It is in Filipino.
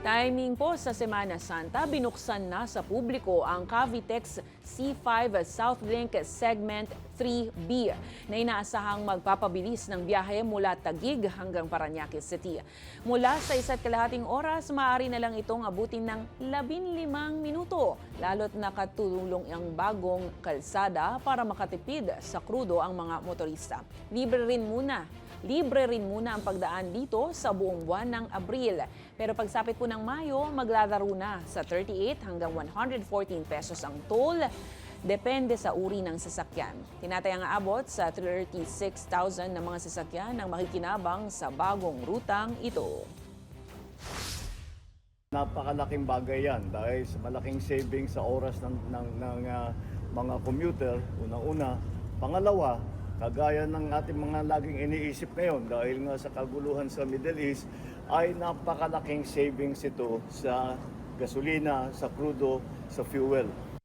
Timing po sa Semana Santa, binuksan na sa publiko ang Cavitex C5 Southlink Segment 3B na inaasahang magpapabilis ng biyahe mula Taguig hanggang Parañaque City. Mula sa 1.5 oras, maaari na lang itong abutin ng 15 minuto, lalo't nakatulong ang bagong kalsada para makatipid sa krudo ang mga motorista. Libre rin muna ang pagdaan dito sa buong buwan ng Abril. Pero pagsapit po ng Mayo, maglalaro na sa 38 hanggang 114 pesos ang toll. Depende sa uri ng sasakyan. Tinatayang aabot sa 36,000 na mga sasakyan ang makikinabang sa bagong rutang ito. Napakalaking bagay yan dahil sa malaking savings sa oras ng mga commuter, unang-una. Pangalawa, kagaya ng ating mga laging iniisip ngayon dahil nga sa kaguluhan sa Middle East, ay napakalaking savings ito sa gasolina, sa crudo, sa fuel.